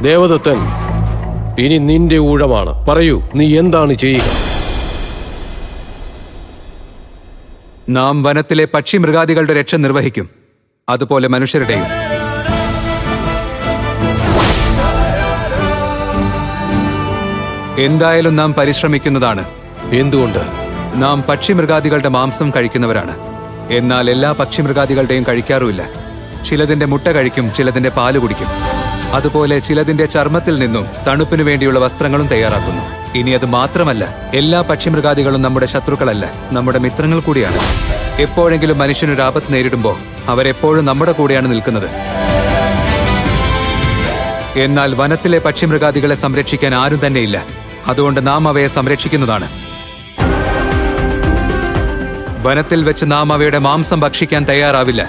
ദേവദത്തൻ, ഇനി നിന്റെ ഊഴമാണ്. പറയൂ, നീ എന്താണ് ചെയ്യുക? നാം വനത്തിലെ പക്ഷി മൃഗാദികളുടെ രക്ഷ നിർവഹിക്കും, അതുപോലെ മനുഷ്യരുടെയും. എന്തായാലും നാം പരിശ്രമിക്കുന്നതാണ്. എന്തുകൊണ്ട്? നാം പക്ഷി മൃഗാദികളുടെ മാംസം കഴിക്കുന്നവരാണ്. എന്നാൽ എല്ലാ പക്ഷി മൃഗാദികളുടെയും കഴിക്കാറുമില്ല. ചിലതിന്റെ മുട്ട കഴിക്കും, ചിലതിന്റെ പാല് കുടിക്കും. അതുപോലെ ചിലതിന്റെ ചർമ്മത്തിൽ നിന്നും തണുപ്പിനു വേണ്ടിയുള്ള വസ്ത്രങ്ങളും തയ്യാറാക്കുന്നു. ഇനി അത് മാത്രമല്ല, എല്ലാ പക്ഷിമൃഗാദികളും നമ്മുടെ ശത്രുക്കളല്ല, നമ്മുടെ മിത്രങ്ങൾ കൂടിയാണ്. എപ്പോഴെങ്കിലും മനുഷ്യനൊരു ആപത്ത് നേരിടുമ്പോൾ അവരെപ്പോഴും നമ്മുടെ കൂടെയാണ് നിൽക്കുന്നത്. എന്നാൽ വനത്തിലെ പക്ഷിമൃഗാദികളെ സംരക്ഷിക്കാൻ ആരും തന്നെയില്ല. അതുകൊണ്ട് നാം അവയെ സംരക്ഷിക്കുന്നതാണ്. വനത്തിൽ വെച്ച് നാം അവയുടെ മാംസം ഭക്ഷിക്കാൻ തയ്യാറാവില്ല.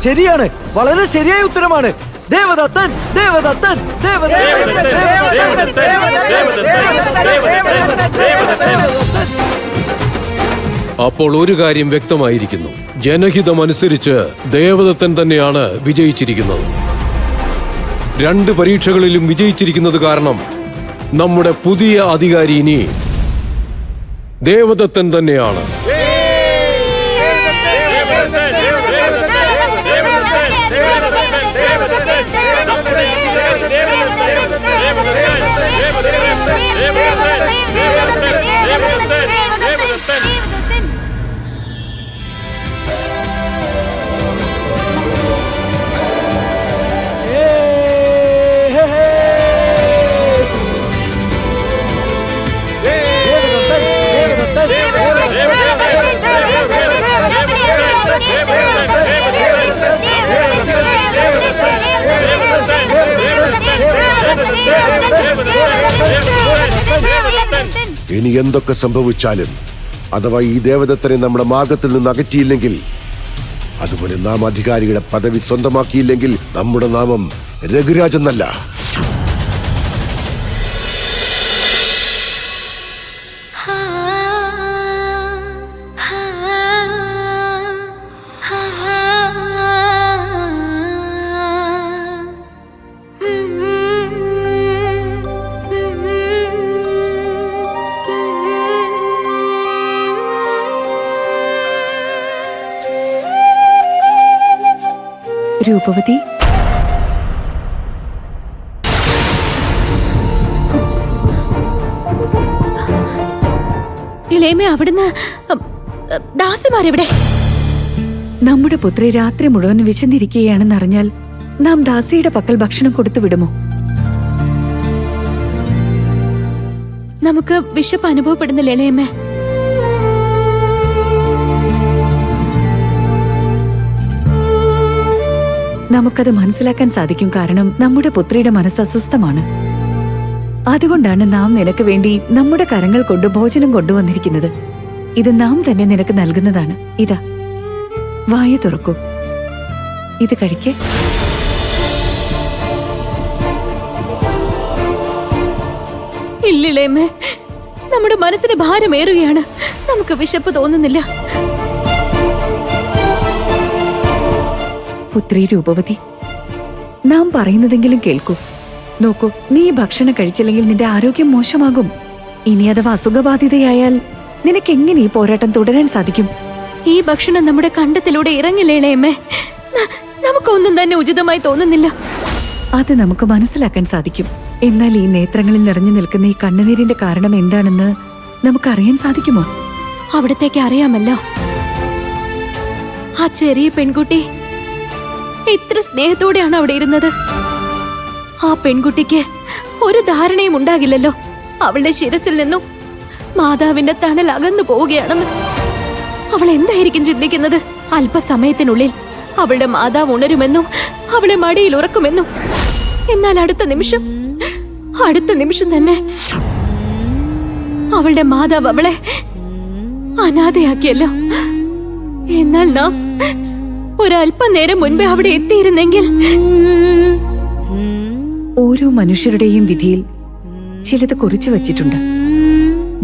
ശരിയാണ്, വളരെ ശരിയായ ഉത്തരമാണ്. ദേവദത്തൻ, ദേവദത്തൻ, അപ്പോൾ ഒരു കാര്യം വ്യക്തമായിരിക്കുന്നു. ജനഹിതമനുസരിച്ച് ദേവദത്തൻ തന്നെയാണ് വിജയിച്ചിരിക്കുന്നത്. 2 പരീക്ഷകളിലും വിജയിച്ചിരിക്കുന്നത് കാരണം നമ്മുടെ പുതിയ അധികാരി ഇനി ദേവദത്തൻ തന്നെയാണ്. ഇനി എന്തൊക്കെ സംഭവിച്ചാലും, അഥവാ ഈ ദേവദത്തനെ നമ്മുടെ മാർഗത്തിൽ നിന്ന് അകറ്റിയില്ലെങ്കിൽ, അതുപോലെ നാം അധികാരിയുടെ പദവി സ്വന്തമാക്കിയില്ലെങ്കിൽ, നമ്മുടെ നാമം രഘുരാജ് എന്നല്ല. രൂപവതി, ഇളയമേ, അവിടുന്ന് ദാസിമാരെവിടെ? നമ്മുടെ പുത്രി രാത്രി മുഴുവൻ വിശന്നിരിക്കുകയാണെന്നറിഞ്ഞാൽ നാം ദാസിയുടെ പക്കൽ ഭക്ഷണം കൊടുത്തു വിടുമോ? നമുക്ക് വിശപ്പ് അനുഭവപ്പെടുന്നില്ല ഇളയമേ. നമുക്കത് മനസ്സിലാക്കാൻ സാധിക്കും. കാരണം നമ്മുടെ പുത്രിയുടെ മനസ്സ് അസ്വസ്ഥമാണ്. അതുകൊണ്ടാണ് നാം നിനക്ക് വേണ്ടി നമ്മുടെ കരങ്ങൾ കൊണ്ട് ഭോജനം കൊണ്ടുവന്നിരിക്കുന്നത്. ഇത് നാം തന്നെ നിനക്ക് നൽകുന്നതാണ്. ഇതാ, വായ തുറക്കൂ, ഇത് കഴിക്കേ. ഇല്ലിളയമേ, നമ്മുടെ മനസ്സിന് ഭാരമേറുകയാണ്. നമുക്ക് വിശപ്പ് തോന്നുന്നില്ല. പുത്രി രൂപവതി, നാം പറയുന്നതെങ്കിലും കേൾക്കൂ. നോക്കൂ, നീ ഭക്ഷണം കഴിച്ചില്ലെങ്കിൽ നിന്റെ ആരോഗ്യം മോശമാകും. ഇനി അഥവാ അസുഖബാധിതയായാൽ നിനക്ക് എങ്ങനെ ഈ പോരാട്ടം തുടരാൻ സാധിക്കും? ഈ ഭക്ഷണം നമ്മുടെ കണ്ടത്തിലൂടെ ഇറങ്ങില്ല ഇളയമേ. നമുക്കൊന്നും തന്നെ ഉചിതമായി തോന്നുന്നില്ല. അത് നമുക്ക് മനസ്സിലാക്കാൻ സാധിക്കും. എന്നാൽ ഈ നേത്രങ്ങളിൽ നിറഞ്ഞു നിൽക്കുന്ന ഈ കണ്ണുനീരിന്റെ കാരണം എന്താണെന്ന് നമുക്കറിയാൻ സാധിക്കുമോ? അവിടത്തേക്ക് അറിയാമല്ലോ. ആ ചെറിയ പെൺകുട്ടി ഇത്ര സ്നേഹത്തോടെയാണ് അവിടെ ഇരുന്നത്. ആ പെൺകുട്ടിക്ക് ഒരു ധാരണയും ഉണ്ടാകില്ലല്ലോ അവളുടെ ശിരസിൽ നിന്നും മാതാവിന്റെ തണൽ അകന്നു പോവുകയാണെന്ന്. അവൾ എന്തായിരിക്കും ചിന്തിക്കുന്നത്? അല്പസമയത്തിനുള്ളിൽ അവളുടെ മാതാവ് ഉണരുമെന്നും അവളെ മടിയിൽ ഉറക്കുമെന്നും. എന്നാൽ അടുത്ത നിമിഷം തന്നെ അവളുടെ മാതാവ് അവളെ അനാഥയാക്കിയല്ലോ. എന്നാൽ നാം ഒരല്പനേരം മുൻപേ അവിടെ എത്തിയിരുന്നെങ്കിൽ. ഓരോ മനുഷ്യരുടെയും വിധിയിൽ ചിലത് കുറിച്ചു വച്ചിട്ടുണ്ട്.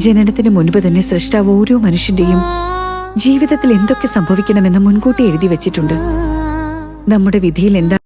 ജനനത്തിന് മുൻപ് തന്നെ സൃഷ്ടാവ് ഓരോ മനുഷ്യന്റെയും ജീവിതത്തിൽ എന്തൊക്കെ സംഭവിക്കണമെന്ന് മുൻകൂട്ടി എഴുതി വച്ചിട്ടുണ്ട്. നമ്മുടെ വിധിയിൽ എന്താ